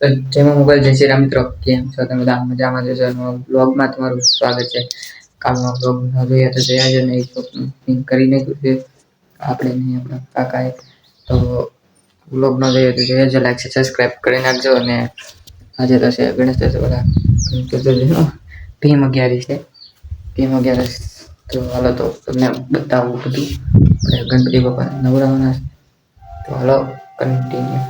તો જેમાં મોબાઈલ જય શ્રી રામ મિત્રો, કેમ છો તમે? બધા મજામાં જશો? બ્લોગમાં તમારું સ્વાગત છે. કાલનો બ્લોગ ન જોઈએ તો જયા જ નહીં કરી નાખ્યું છે આપણે નહીં આપણા કાકાએ. તો બ્લોગ ન જોઈએ તો જયા જ લાઈક સબસ્ક્રાઈબ કરી નાખજો. અને આજે તો છે ગણેશ ચતુર્થી, ભીમ અગિયારી છે. ભીમ અગિયારસ તો હાલો તો તમને બતાવું બધું. ગણપતિ બાપા નવરાવના તો હાલો કન્ટિન્યુ.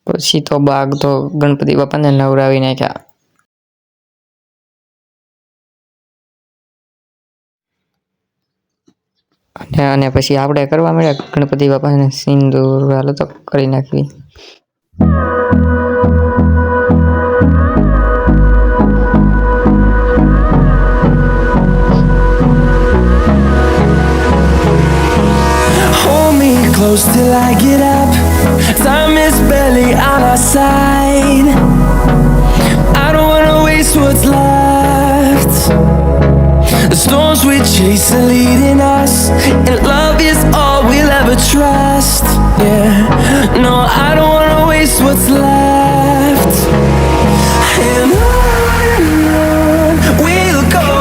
પછી તો બાગ તો ગણપતિ બાપાને નવરાવી નાખ્યા. અને પછી આપણે કરવા મળ્યા ગણપતિ બાપાને સિંદૂર. હાલો તો કરી નાખવી. Close till I get up. Time is barely on our side. I don't wanna waste what's left. The storms we chase are leading us, and love is all we'll ever trust. Yeah, no, I don't wanna waste what's left. And on we'll go,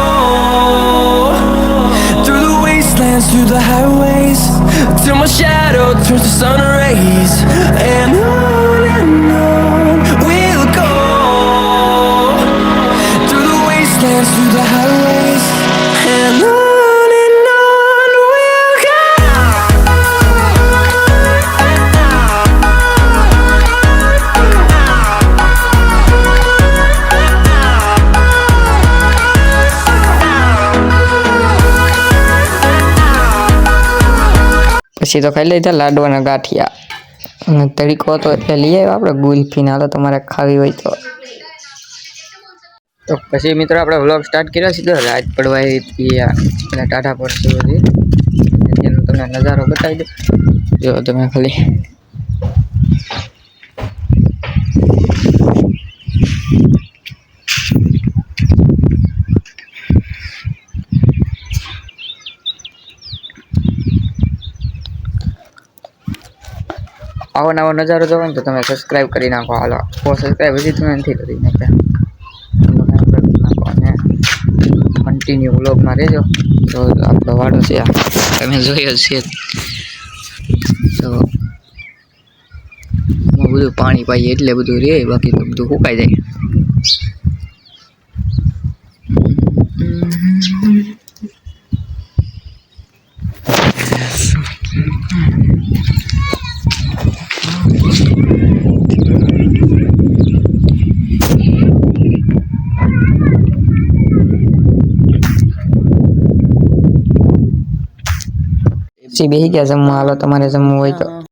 through the wastelands, through the highways, till my shadow turns to sun rays. And on we'll go, through the wastelands, through the highways. And on we'll go. પછી તો ખાઈ લીધા લાડવાના ગાંઠિયા અને તડીકો હતો એટલે લઈ આવ્યા આપણે ગુલ્ફી. હાલો તમારે ખાવી હોય તો પછી મિત્રો આપણે વ્લોગ સ્ટાર્ટ કર્યો સીધો રાત પડવા આવી અને ટાટા પડશે બધી એનો તમને નજારો બતાવી દો. જો તમે ખાલી આવો નવો નજારો જોવો ને તો તમે સબસ્ક્રાઈબ કરી નાખો. હાલો સબસ્ક્રાઈબ હજી તમે નથી કરી નાખ્યા અને કન્ટિન્યુ વ્લોગમાં રહેજો. તો આપણો વાડો છે આ તમે જોયો છે. તો બધું પાણી પાઈએ એટલે બધું રહે, બાકી તો બધું સુકાઈ જાય. બેસી ગયા જમવા. હાલો તમારે જમવું હોય તો